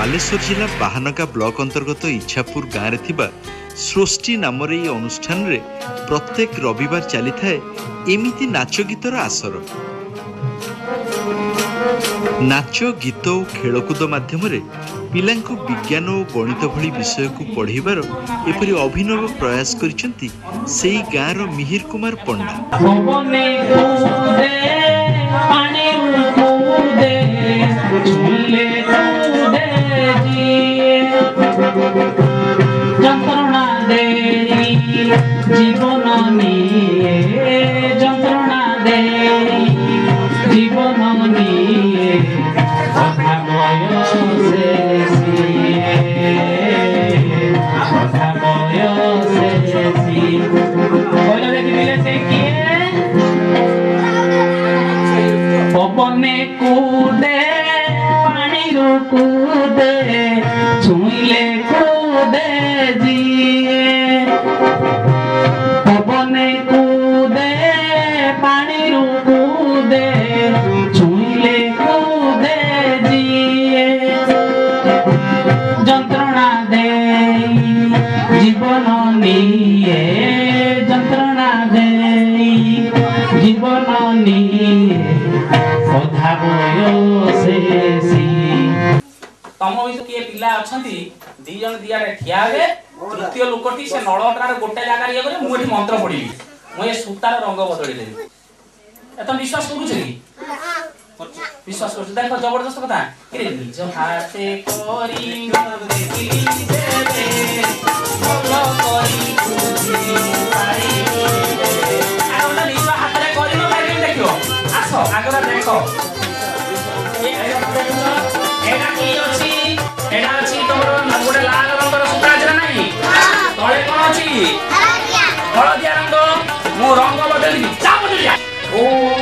बालेश्वर जिला बाहानगा ब्लॉक अंतर्गत इच्छापुर गाँव में थिबा सृष्टि नाम अनुष्ठान रे प्रत्येक रविवार चली थाए एमिति नाच गीतर आसर। नाच गीत और खेलकूद माध्यम पिलांको विज्ञान और गणित भली विषय को पढ़ेबार एपरी अभिनव प्रयास करिसेंती सेई गाँर मिहिर कुमार पंडा। जीवन जंत्रणा दे जीवन पवने कूदे पानी कूदे छुईले कूदे जिए पवने कूदे पानी कूदे छुईले कूदे जिए जंत्रणा दे जीवन निये जंत्रणा दे जीवन निये कथा बयसेसी तम किए पिला अछंती दी जन दियारे ठिया हे तृतीय लोकटी से नळटार गोटे जागा रे करे मु एठी मंत्र पढिबी मु ए सूतार रंग बदली देबी एतम विश्वास करू छी विश्वास करू देखो जबरदस्त कथा रे निज हाथे करी देखी देबे भलो करी बुझी पाई आउला निज हाथे करी न पाई देखियो आसो आगरा देखो एटा की अछि एटा अछि तोर गोटे लाल रंगर सूता जरा नाही तळे कोन अछि हळदिया रंग मु रंग बदली जा बदली जा ओम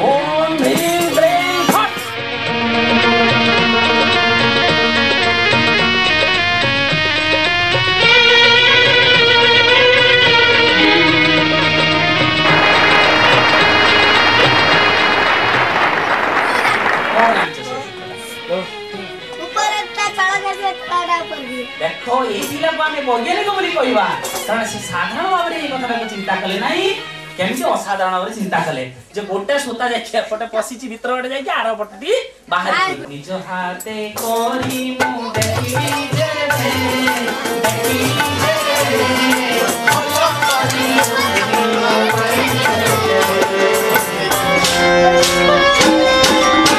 ओम भीम क्लीं फट देखो ये जिला आम वैज्ञानिक बोली कहवा कारण से साधारण भाव में कथा चिंता कले नहीं केमती असाधारण भाव चिंता कले जे गोटे सूता जाके पटे पसिची भीतर पटे जाके आर पटटी बाहर निज हाथे कोरी मु देखी जे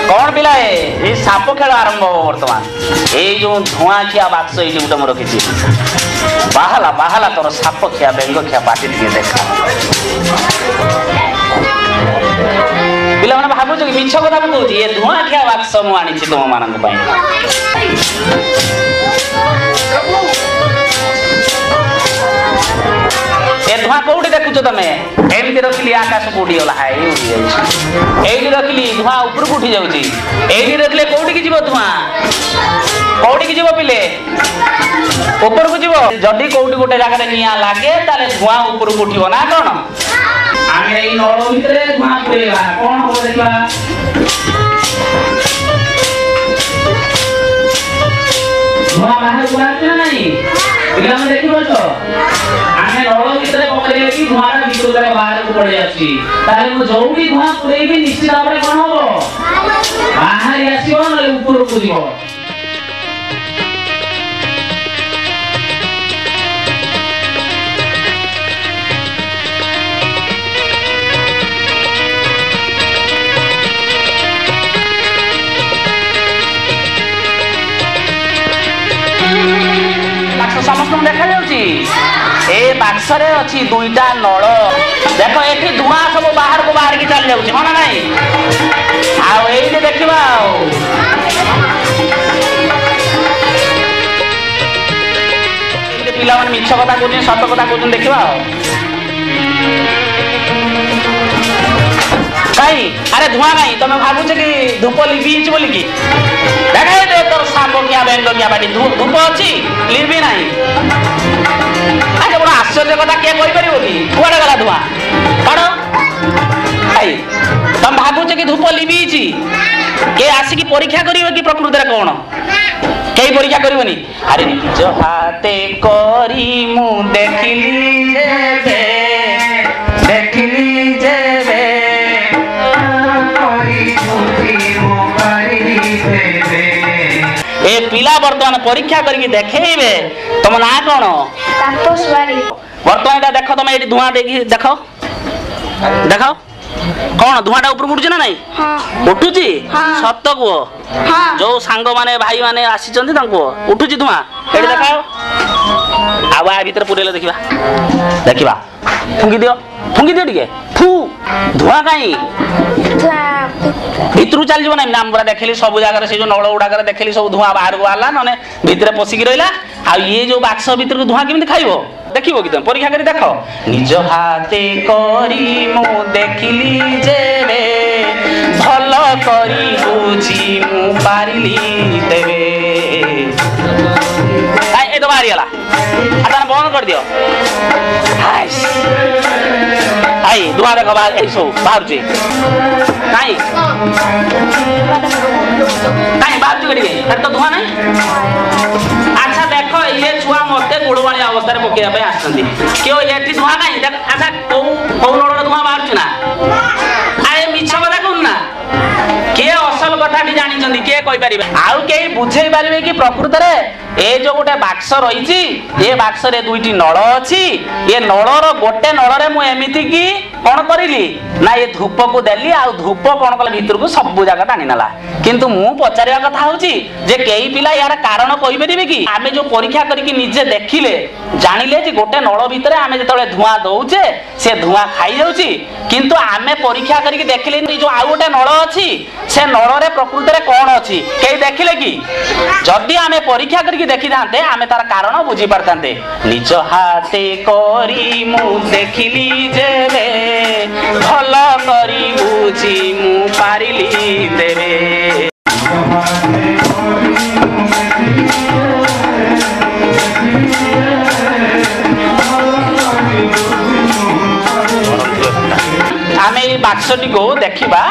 कौन पिला ये साप खेल आरंभ हो वर्तमान ये जो धुआं खिया बाक्स ये गोटे मोर रखी बाहला बाहला तोर साप खिया बेंग खिया पाटी दिए देखा पिला माने भाबु कि मिछ कथा कहू ये धुआं खिया बाक्स मु आनी छी तुम मानन पई ए धुआं कोउडी देखुछ तमे एमती रखली आकाश कोउडी होला हाय उडी जाई एही रखली धुआं ऊपर उठी जाउची एही रखले कोउडी की जीव धुआं कोउडी की जीव पिले ऊपर को जीव जदी कोउडी गोटे जागा रे निया लागे ताले धुआं ऊपर उठिबो ना कोन आमे एही नळ भितरे धुआं पुरेला कोन हो देखला धुआं बाहर गुराछ नाही पिला में देखिबो तो आमे नळ भितरे पकड़े कि धुआं भितर रे बाहर को पड़ जाछि ताले मु जोडी धुआं पुरेबी निश्चित भाबरे कोन हो बाहर आसीबो न ऊपर को जीवो समस्त देखा जाउची ए बाक्स रे अछि दुईटा नळ देखो एठी धुआं सब बाहर को बाहर की चल जाउची माना नाही आ एई देखिबा ପିଲାମାନେ ମିଛ କଥା କହୁଛନ୍ତି ସତ କଥା କହୁଛନ୍ତି ଦେଖିବା ଆଉ। କାଇଁ ଆରେ ଧୂଆଁ କାଇଁ ତମେ ଭାବୁଛ କି ଧୂପ ଲିଭି ହେଇଛି ବୋଲିକି? ଦେଖେ ତୋର ସାପ କିଆ ବେଙ୍ଗ କିଆ ବାଟି ଧୂପ ଅଛି ଲିଭି ନାହିଁ। ଆଚ୍ଛା କଣ ଆଶ୍ଚର୍ଯ୍ୟ କଥା କିଏ କହିପାରିବ କି? କୁଆଡେ ଗଲା ଧୂଆଁ? କାଢ। ଭାଇ ତମେ ଭାବୁଛ କି ଧୂପ ଲିଭି ହେଇଛି? କିଏ ଆସିକି ପରୀକ୍ଷା କରିବ କି ପ୍ରକୃତରେ କଣ? କେହି ପରୀକ୍ଷା କରିବନି। ଆରେ ନିଜ ହାତେ କରି ମୁଁ ଦେଖିଲି ଯେବେ ए पिला वर्तमान परीक्षा करके देखेबे तुम ना कौन वर्तमान देख तुम ये धुआं देखी देख देख कौन धुआं ऊपर उठुची ना नहीं उठुची सत कुह जो सांग माने भाई माने आसीचंती तांको उठुची धुआं एडी देखाओ आवा भीतर पुरेले देखिबा देखिबा फुंगी दियो टिके फू धुआं काई भितर चल जीवन नाम पूरा देखली सब जगह से जो नल गुड़ाक देखली सब धुआं बाहर को आला ना भितर पशिकी रहा आ ये जो बाक्स भितर को धुआं केमती खाइबो देखिबो कि तुम परीक्षा करी देख निज हाथे करी मु देखली जेबे भल करी बुझी मु पारिली देबे ए तो बाहरी गला आता बंद कर दियो आई धुआं देख बाहर ए सब बाहर जे काई काई बाहर जे करिए तो धुआं नहीं। अच्छा देखो ये छुआ मते गुड़वाली अवस्था रे पकेया पे आछंती क्यों एठी धुआं काई अच्छा को नडर धुआं बाहर ना आए मिछ कथा कोन ना के असल कथाटी जानी चंदी के कहि परिबे आउ के बुझेई परिबे कि प्रकृत रे ए जो गोटे बाक्स रहिची ए बाक्स रे दुईटी नळ अछि ए नळर गोटे नळ रे मु एमिति की कोन करिली ना ये धूप को देली आ धूप कोन कला भीतर को सब जगह टाणी नला किंतु मु पचारिया कथा होची जे केई पिला यार कारण कहि परिबे कि आमे जो परीक्षा करिकि निजे देखिले जानिले जे गोटे नळ भीतर आमे जेतले धुआं दउचे से धुआं खाई जाउची किंतु आमे परीक्षा करिकि देखिले जो आ गोटे नळ अछि से नळ रे प्रकृति रे कोन अछि केई देखिले कि जदी आमे परीक्षा करिकि देखि थांते आमे तार कारण बुझी परथांते निज हाथे करी मु देखिली जेबे भल करी बुझी मु पारिली देबे आमे ए बाक्सटी को देखिबा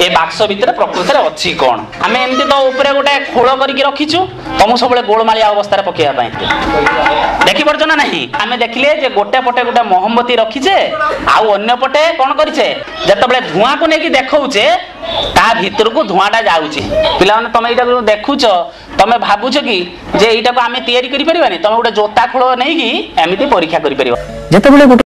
ए बाक्स भितर प्रकृति अच्छी कौन आम एमती तो ऊपर गोटे खोल करके रखीचु तुम सब गोलमालिया अवस्था पकेया देखी पार्छ ना नहीं आम देखिले जे गोटे पटे गोटे मोहम्बती रखीचे आउ अन्य पटे कौन करिचे जतबे धुआं को लेकिन देखौचे ता भीतर को धुआंटा जाउची पिला माने तमे एटा देखुछ तमे भाबुछ कि जे एटा को आमे तयारी करि परिबानी तमे गोटे जोता खोल नै कि एमिति परीक्षा करि परिबो जतबे